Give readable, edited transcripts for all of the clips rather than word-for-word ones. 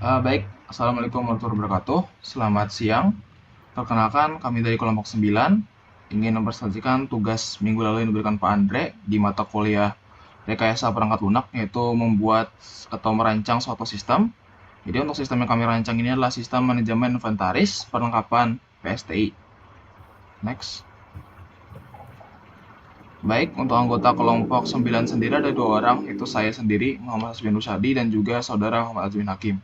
Baik, Assalamualaikum warahmatullahi wabarakatuh. Selamat siang. Perkenalkan, kami dari kelompok 9 ingin mempresentasikan tugas minggu lalu yang diberikan Pak Andre di mata kuliah rekayasa perangkat lunak, yaitu membuat atau merancang suatu sistem. Jadi untuk sistem yang kami rancang ini adalah sistem manajemen inventaris perlengkapan PSTI. Next. Baik, untuk anggota kelompok 9 sendiri ada dua orang, yaitu saya sendiri, Muhammad Hasbin Rusadi, dan juga saudara Muhammad Azwin Hakim.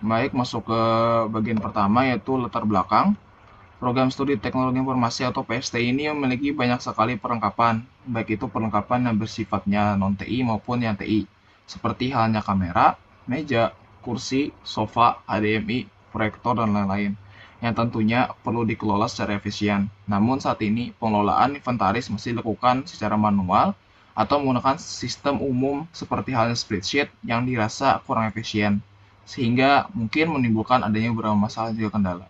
Baik, masuk ke bagian pertama yaitu latar belakang. Program Studi Teknologi Informasi atau PSTI ini memiliki banyak sekali perlengkapan, baik itu perlengkapan yang bersifatnya non-TI maupun yang TI, seperti halnya kamera, meja, kursi, sofa, HDMI, proyektor, dan lain-lain, yang tentunya perlu dikelola secara efisien. Namun saat ini pengelolaan inventaris masih dilakukan secara manual atau menggunakan sistem umum seperti halnya spreadsheet yang dirasa kurang efisien, sehingga mungkin menimbulkan adanya beberapa masalah juga kendala.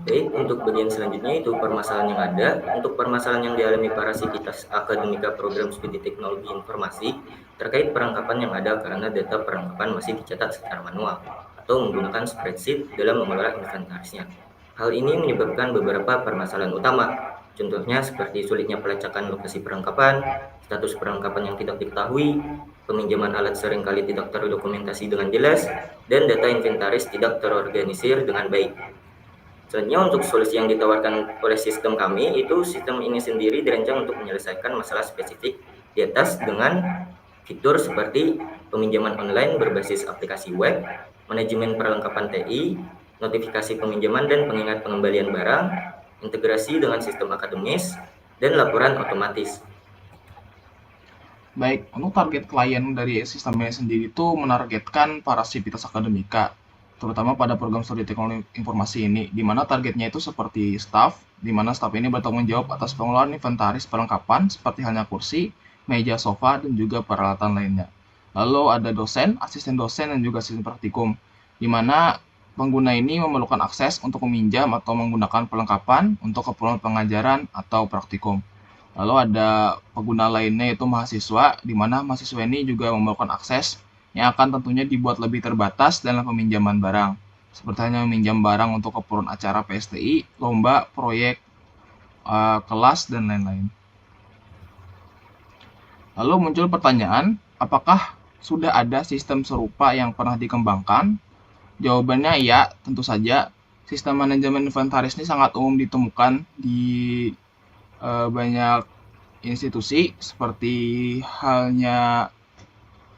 Baik, untuk bagian selanjutnya itu permasalahan yang ada. Untuk permasalahan yang dialami para sivitas akademika program studi teknologi informasi terkait perlengkapan yang ada karena data perlengkapan masih dicatat secara manual atau menggunakan spreadsheet dalam mengelola inventarisnya. Hal ini menyebabkan beberapa permasalahan utama. Contohnya seperti sulitnya pelacakan lokasi perlengkapan, status perlengkapan yang tidak diketahui, peminjaman alat seringkali tidak terdokumentasi dengan jelas, dan data inventaris tidak terorganisir dengan baik. Selanjutnya untuk solusi yang ditawarkan oleh sistem kami, itu sistem ini sendiri dirancang untuk menyelesaikan masalah spesifik di atas dengan fitur seperti peminjaman online berbasis aplikasi web, manajemen perlengkapan TI, notifikasi peminjaman dan pengingat pengembalian barang, integrasi dengan sistem akademis, dan laporan otomatis. Baik, untuk target klien dari sistemnya sendiri itu menargetkan para sivitas akademika, terutama pada program studi teknologi informasi ini, di mana targetnya itu seperti staff, di mana staff ini bertanggung jawab atas pengelolaan inventaris perlengkapan seperti halnya kursi, meja, sofa, dan juga peralatan lainnya. Lalu ada dosen, asisten dosen, dan juga asisten praktikum, di mana pengguna ini memerlukan akses untuk meminjam atau menggunakan perlengkapan untuk keperluan pengajaran atau praktikum. Lalu ada pengguna lainnya yaitu mahasiswa, di mana mahasiswa ini juga memerlukan akses yang akan tentunya dibuat lebih terbatas dalam peminjaman barang. Seperti hanya meminjam barang untuk keperluan acara PSTI, lomba, proyek, kelas, dan lain-lain. Lalu muncul pertanyaan, apakah sudah ada sistem serupa yang pernah dikembangkan? Jawabannya ya, tentu saja. Sistem manajemen inventaris ini sangat umum ditemukan di banyak institusi seperti halnya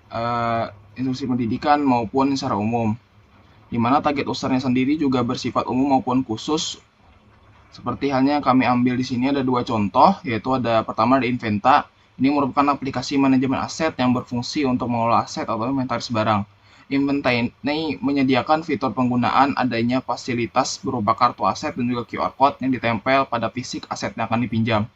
eh, institusi pendidikan maupun secara umum, di mana target usernya sendiri juga bersifat umum maupun khusus. Seperti halnya yang kami ambil di sini ada dua contoh, yaitu ada pertama ada Inventa. Ini merupakan aplikasi manajemen aset yang berfungsi untuk mengelola aset atau inventaris barang. Inventa ini menyediakan fitur penggunaan adanya fasilitas berupa kartu aset dan juga QR code yang ditempel pada fisik aset yang akan dipinjam.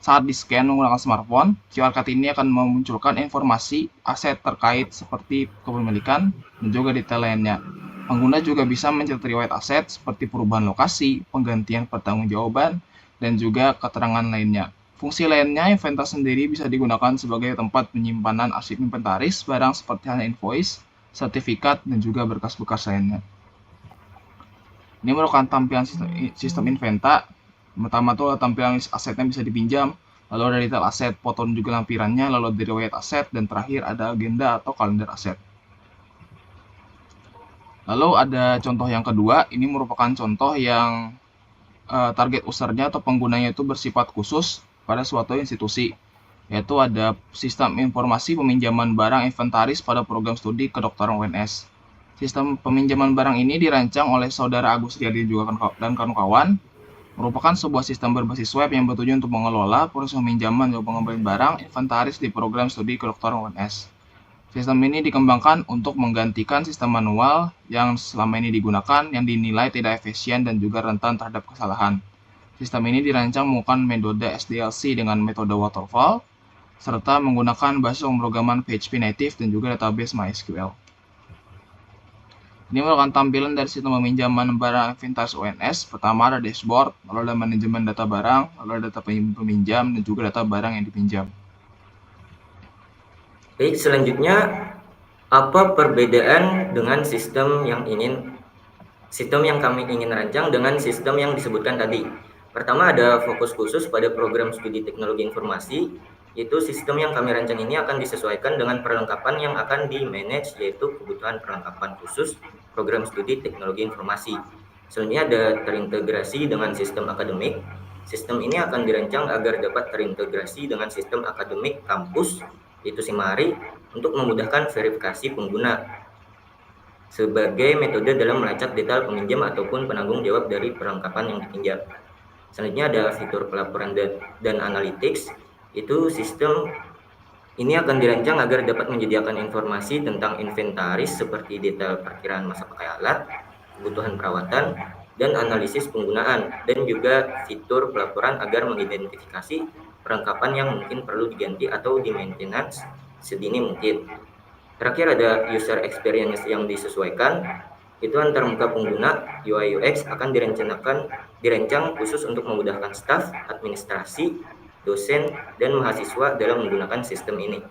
Saat di-scan menggunakan smartphone, QR Code ini akan memunculkan informasi aset terkait seperti kepemilikan dan juga detail lainnya. Pengguna juga bisa mencatat riwayat aset seperti perubahan lokasi, penggantian pertanggungjawaban, dan juga keterangan lainnya. Fungsi lainnya, Inventa sendiri bisa digunakan sebagai tempat penyimpanan arsip inventaris barang seperti halnya invoice, sertifikat, dan juga berkas-berkas lainnya. Ini merupakan tampilan sistem Inventa. Pertama tuh tampilan asetnya bisa dipinjam, lalu ada detail aset, foto dan juga lampirannya, lalu ada riwayat aset, dan terakhir ada agenda atau kalender aset. Lalu ada contoh yang kedua, ini merupakan contoh yang target usernya atau penggunanya itu bersifat khusus pada suatu institusi, yaitu ada sistem informasi peminjaman barang inventaris pada program studi kedokteran UNS. Sistem peminjaman barang ini dirancang oleh saudara Agus Riyadi dan kawan-kawan, merupakan sebuah sistem berbasis web yang bertujuan untuk mengelola proses peminjaman dan pengembalian barang inventaris di program studi kedokteran UNS. Sistem ini dikembangkan untuk menggantikan sistem manual yang selama ini digunakan yang dinilai tidak efisien dan juga rentan terhadap kesalahan. Sistem ini dirancang menggunakan metode SDLC dengan metode waterfall, serta menggunakan bahasa pemrograman PHP native dan juga database MySQL. Ini merupakan tampilan dari sistem peminjaman barang inventaris UNS. Pertama ada dashboard, lalu ada manajemen data barang, lalu ada data peminjam, dan juga data barang yang dipinjam. Baik, selanjutnya apa perbedaan dengan sistem yang kami ingin rancang dengan sistem yang disebutkan tadi? Pertama, ada fokus khusus pada program studi teknologi informasi, yaitu sistem yang kami rancang ini akan disesuaikan dengan perlengkapan yang akan di-manage, yaitu kebutuhan perlengkapan khusus program studi teknologi informasi. Selanjutnya ada terintegrasi dengan sistem akademik. Sistem ini akan dirancang agar dapat terintegrasi dengan sistem akademik kampus, yaitu SIMARI, untuk memudahkan verifikasi pengguna sebagai metode dalam melacak detail peminjam ataupun penanggung jawab dari perlengkapan yang dipinjam. Selanjutnya ada fitur pelaporan dan analytics. Itu sistem ini akan dirancang agar dapat menyediakan informasi tentang inventaris seperti detail perkiraan masa pakai alat, kebutuhan perawatan, dan analisis penggunaan, dan juga fitur pelaporan agar mengidentifikasi perlengkapan yang mungkin perlu diganti atau di-maintenance sedini mungkin. Terakhir ada user experience yang disesuaikan, itu antar muka pengguna UI UX akan dirancang khusus untuk memudahkan staf, administrasi, dosen, dan mahasiswa dalam menggunakan sistem ini.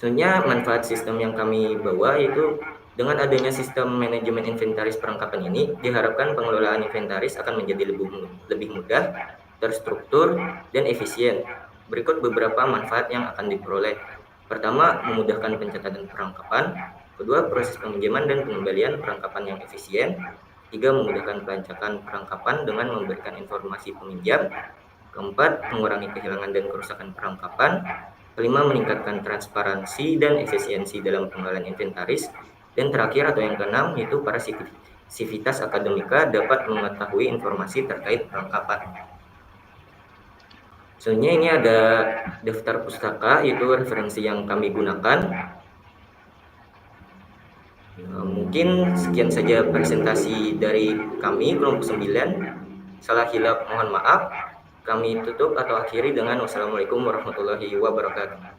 Sebenarnya manfaat sistem yang kami bawa yaitu dengan adanya sistem manajemen inventaris perlengkapan ini, diharapkan pengelolaan inventaris akan menjadi lebih mudah, terstruktur, dan efisien. Berikut beberapa manfaat yang akan diperoleh. Pertama, memudahkan pencatatan perlengkapan. Kedua, proses peminjaman dan pengembalian perlengkapan yang efisien. Tiga, memudahkan pelacakan perlengkapan dengan memberikan informasi peminjam. Keempat, mengurangi kehilangan dan kerusakan perlengkapan. Kelima, meningkatkan transparansi dan efisiensi dalam pengelolaan inventaris. Dan terakhir atau yang keenam, yaitu para sivitas akademika dapat mengetahui informasi terkait perlengkapan. Selanjutnya ini ada daftar pustaka, yaitu referensi yang kami gunakan. Mungkin sekian saja presentasi dari kami, kelompok 9. Salah hilap mohon maaf. Kami tutup atau akhiri dengan wassalamualaikum warahmatullahi wabarakatuh.